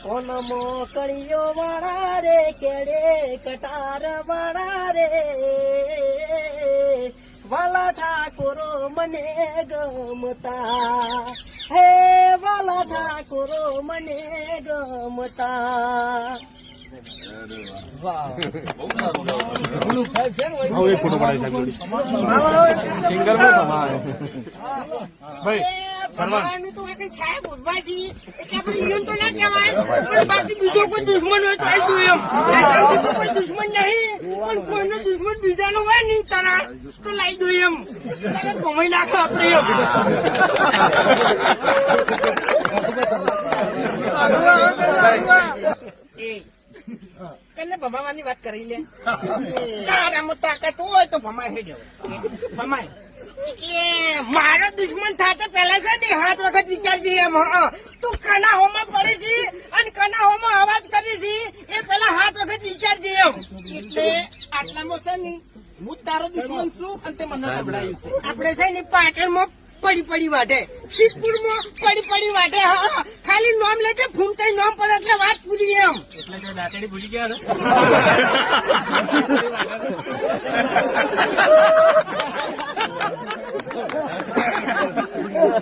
કોન મોકળીઓ વાળા રે કેડે કટાર વાળા રે વાલા ઠાકોરો મને ગમતા હે વાલા ઠાકોરો મને ગમતા સાહેબ ઉદભાજી એટલે આપણે ઈરાન તો ના કહેવાય પણ બાકી બીજો કોઈ દુશ્મન હોય તો આવી દઉં એમ કોઈ દુશ્મન નહીં પણ કોઈનો દુશ્મન બીજાનો હોય ને તારા તો લાવી દઉં એમ તારે કમાઈ નાખો આપણે એમ ભમાવાની વાત કરી લે તારામાં તાકાત હોય તો ભમાય છે ભમાય મારો દુશ્મન થતા પેલા છે ને 7 વખત વિચારજે એમ તું કના હોમાં પડે છે અને કના હોમાં અવાજ કરે છે એ પેલા 7 વખત વિચારજે એમ એટલે આટલામાં છે ને હું તારો દુશ્મન છું અને તે મને સંભળાયું છે આપણે છે ને પાટણમાં પડી વાટે સિદ્ધપુરમાં પડી વાટે હા ખાલી નામ લેજે ફૂમતાઈ નામ પડે એટલે વાત પૂરી એમ એટલે કે દાંતડી ભૂલી ગયા